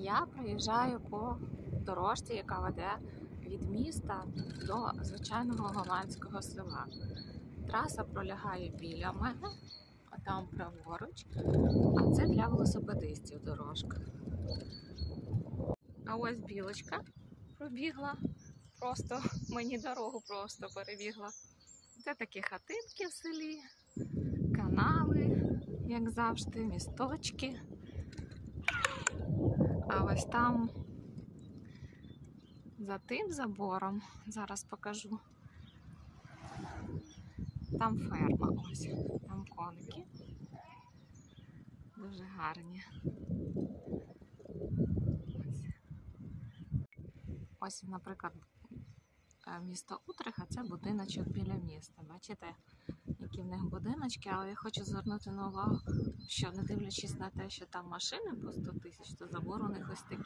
Я проїжджаю по дорожці, яка веде від міста до звичайного голландського села. Траса пролягає біля мене, а там праворуч, а це для велосипедистів дорожка. А ось білочка пробігла, просто мені дорогу просто перебігла. Це такі хатинки в селі, канали, як завжди, місточки. А ось там, за тим забором, зараз покажу, там ферма ось, там коники, дуже гарні. Ось, наприклад, місто Утрехт, а це будиночок біля міста. Бачите, які в них будиночки, але я хочу звернути на увагу, що не дивлячись на те, що там машини по 100 000, то забор у них ось такий.